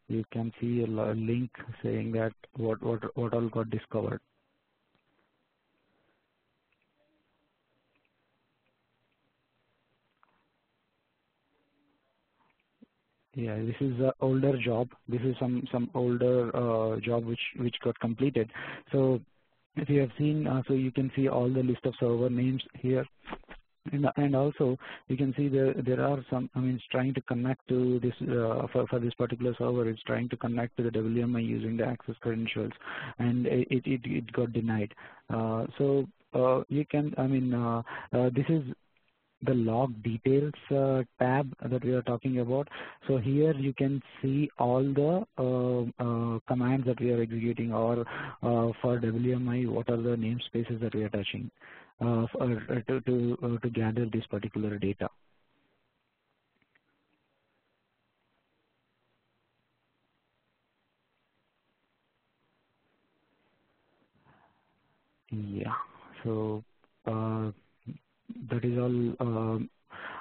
Speaker 2: You can see a link saying that what all got discovered. Yeah, this is an older job. This is some older job which got completed. So if you have seen, so you can see all the list of server names here. And also you can see there are some, I mean, it's trying to connect to this, for this particular server, it's trying to connect to the WMI using the access credentials, and it got denied. So you can, I mean, this is the log details tab that we are talking about. So here you can see all the commands that we are executing, or for WMI, what are the namespaces that we are touching to gather this particular data. Yeah, so that is all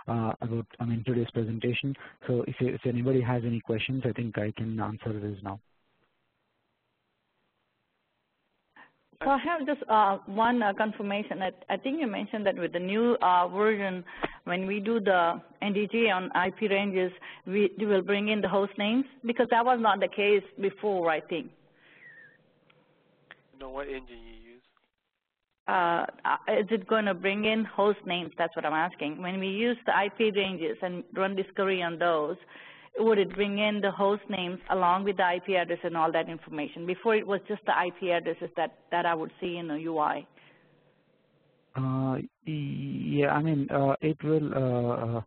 Speaker 2: about, I mean, today's presentation. So if anybody has any questions, I think I can answer this now.
Speaker 4: So I have just one confirmation. I think you mentioned that with the new version, when we do the NDG on IP ranges, we will bring in the host names, because that was not the case before, I think.
Speaker 3: You know what engine you use?
Speaker 4: Is it going to bring in host names? That's what I'm asking. When we use the IP ranges and run discovery on those, would it bring in the host names along with the IP address and all that information? Before it was just the IP addresses that I would see in the UI.
Speaker 2: Yeah, I mean, it will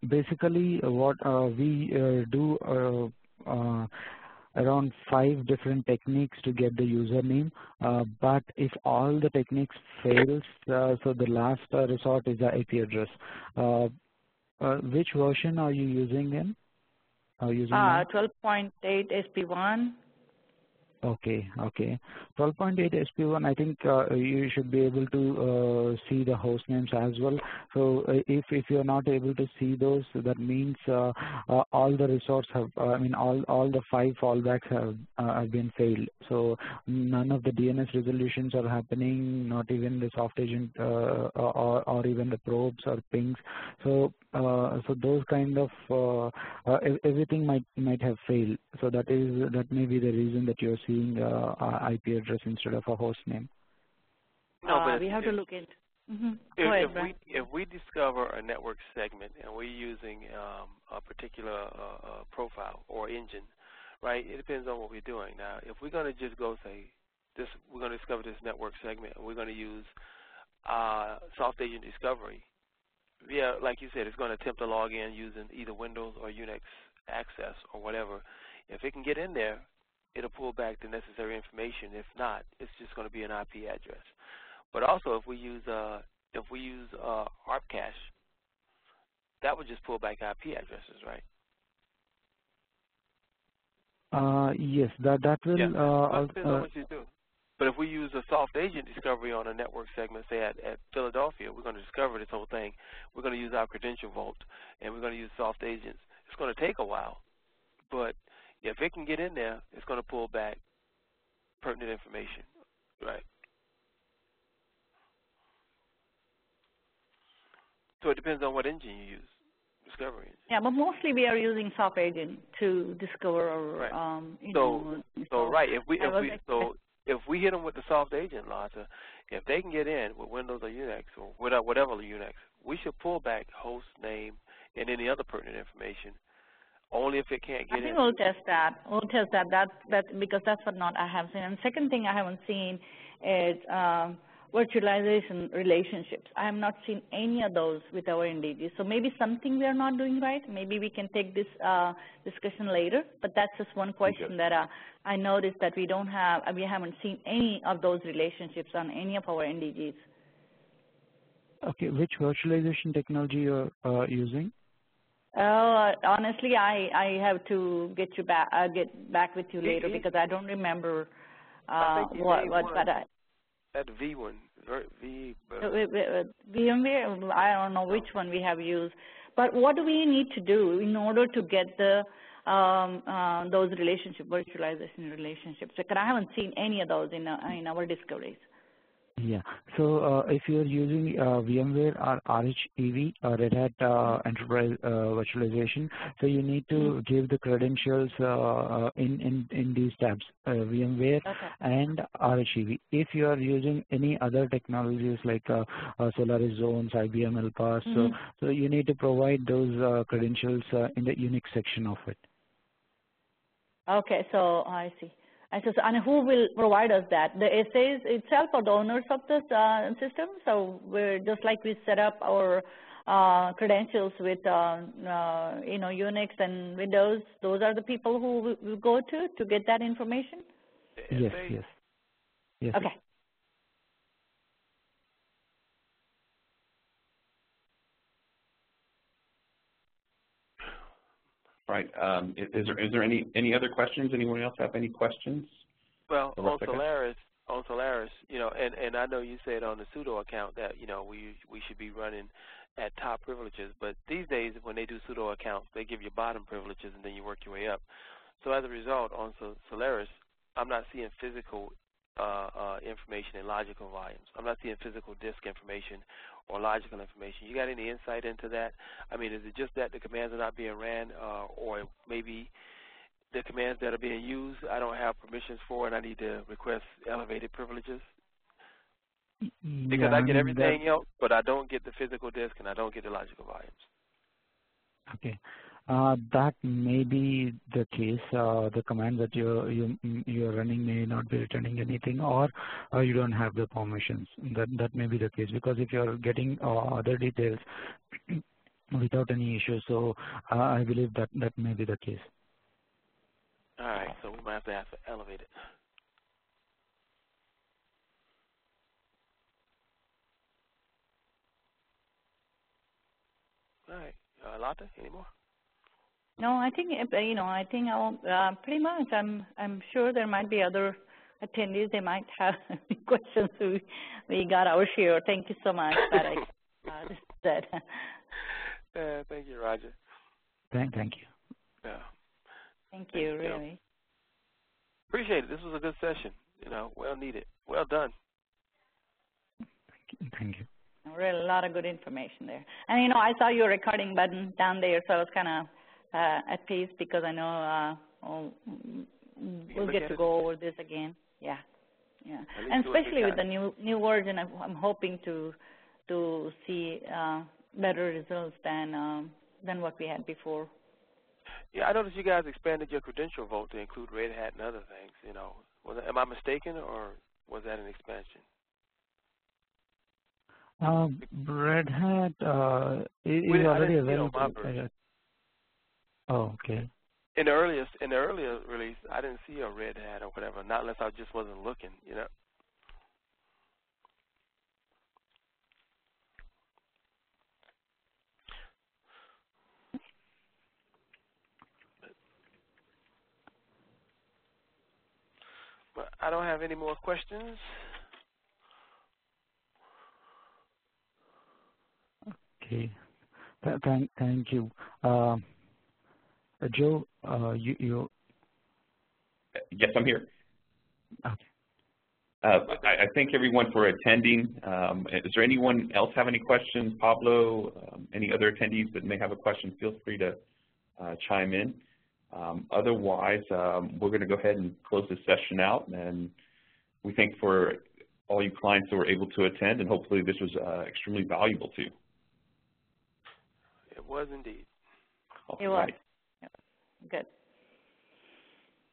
Speaker 2: basically what we do around 5 different techniques to get the username, but if all the techniques fails, so the last resort is the IP address. Which version are you using in?
Speaker 4: 12.8 SP1.
Speaker 2: Okay. 12.8 SP1, I think you should be able to see the host names as well. So if you're not able to see those, that means all the resorts have, I mean, all the 5 fallbacks have been failed. So none of the DNS resolutions are happening, not even the soft agent or even the probes or pings. So those kind of everything might have failed. So that may be the reason that you're seeing IP address instead of a host name.
Speaker 3: No, but
Speaker 4: we have to look into. Go ahead, Brian.
Speaker 3: If we discover a network segment and we're using a particular profile or engine, right? It depends on what we're doing. Now, if we're going to just go say this, we're going to discover this network segment, and we're going to use soft agent discovery. Yeah, like you said, it's going to attempt to log in using either Windows or Unix access or whatever. If it can get in there, it'll pull back the necessary information. If not, it's just going to be an IP address. But also, if we use ARP cache, that would just pull back IP addresses, right?
Speaker 2: Yes, that will.
Speaker 3: Yeah, well, it depends on what you do. But if we use a soft agent discovery on a network segment, say at Philadelphia, we're going to discover this whole thing. We're going to use our credential vault, and we're going to use soft agents. It's going to take a while, but if it can get in there, it's going to pull back pertinent information, right? So it depends on what engine you use, discovery engine.
Speaker 4: Yeah, but mostly we are using soft agent to discover our,
Speaker 3: right. Right, if we hit them with the soft agent launcher, if they can get in with Windows or Unix or whatever Unix, we should pull back host name and any other pertinent information. Only if it can't get in.
Speaker 4: I think we'll test that. We'll test that. That's because that's what not I have seen. And second thing I haven't seen is virtualization relationships. I have not seen any of those with our NDG. So maybe something we are not doing right. Maybe we can take this discussion later. But that's just one question that I noticed that we haven't seen any of those relationships on any of our NDGs.
Speaker 2: Okay, which virtualization technology you're using?
Speaker 4: Honestly, I have to get back with you later because I don't remember
Speaker 3: that V one,
Speaker 4: VMware. I don't know which one we have used. But what do we need to do in order to get the those virtualization relationships? Because I haven't seen any of those in our discoveries.
Speaker 2: Yeah. So if you're using VMware or RHEV, Red Hat Enterprise Virtualization, so you need to give the credentials in these tabs, VMware and RHEV. If you are using any other technologies like Solaris Zones, IBM LPAS, so you need to provide those credentials in the Unix section of it.
Speaker 4: Okay, so I see. And who will provide us that? The SAs itself or the owners of the system? So we're just like we set up our credentials with Unix and Windows. Those are the people who will go to get that information?
Speaker 2: Yes.
Speaker 4: Okay.
Speaker 1: Right. Is there any other questions? Anyone else have any questions?
Speaker 3: Well, on Solaris, and I know you said on the Sudo account that we should be running at top privileges, but these days when they do Sudo accounts, they give you bottom privileges and then you work your way up. So as a result, on Solaris, I'm not seeing physical information in logical volumes. I'm not seeing physical disk information or logical information. You got any insight into that? I mean, is it just that the commands are not being ran, or maybe the commands that are being used I don't have permissions for and I need to request elevated privileges? Because I get everything else, but I don't get the physical disk and I don't get the logical volumes.
Speaker 2: Okay. That may be the case. The command that you're running may not be returning anything, or you don't have the permissions. That may be the case, because if you're getting other details without any issues, so I believe that may be the case.
Speaker 3: All right, so we might have to elevate it. All right, Lata, any more?
Speaker 4: No, I think I'll pretty much. I'm sure there might be other attendees. They might have questions. We got our share. Thank you so much. That
Speaker 3: thank you, Roger.
Speaker 2: Thank you.
Speaker 3: Yeah.
Speaker 4: Thank you, really.
Speaker 3: Appreciate it. This was a good session. Well needed. Well done.
Speaker 2: Thank you.
Speaker 4: Really, a lot of good information there. And I saw your recording button down there, so I was kind of at peace because I know we'll get to go over this again. Yeah. And especially with the new version, I'm hoping to see better results than what we had before.
Speaker 3: Yeah, I noticed you guys expanded your credential vault to include Red Hat and other things. Am I mistaken, or was that an expansion?
Speaker 2: Red Hat is already available. Oh, okay.
Speaker 3: In the earlier release, I didn't see a Red Hat or whatever, not unless I just wasn't looking, I don't have any more questions.
Speaker 2: Okay. Thank you. Joe, you.
Speaker 1: Yes, I'm here.
Speaker 2: Okay.
Speaker 1: I thank everyone for attending. Is there anyone else have any questions? Pablo, any other attendees that may have a question, feel free to chime in. Otherwise, we're going to go ahead and close this session out, and we thank for all you clients that were able to attend, and hopefully this was extremely valuable to you.
Speaker 3: It was indeed.
Speaker 4: It was. Yep. Good.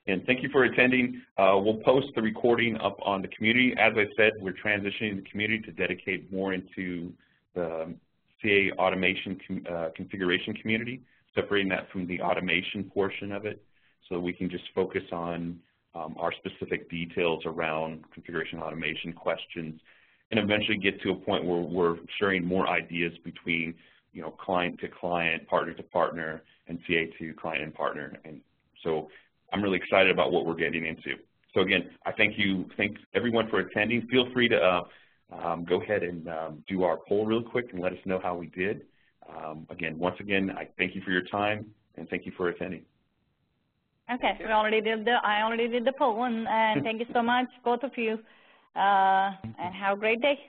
Speaker 1: And thank you for attending. We'll post the recording up on the community. As I said, we're transitioning the community to dedicate more into the CA automation configuration community, separating that from the automation portion of it, so we can just focus on our specific details around configuration automation questions, and eventually get to a point where we're sharing more ideas between, you know, client to client, partner to partner, and CA to client and partner. And so I'm really excited about what we're getting into. So again, I thank everyone for attending. Feel free to go ahead and do our poll real quick and let us know how we did. Once again, I thank you for your time and thank you for attending.
Speaker 4: Okay, I already did the poll, and thank you so much, both of you, and have a great day.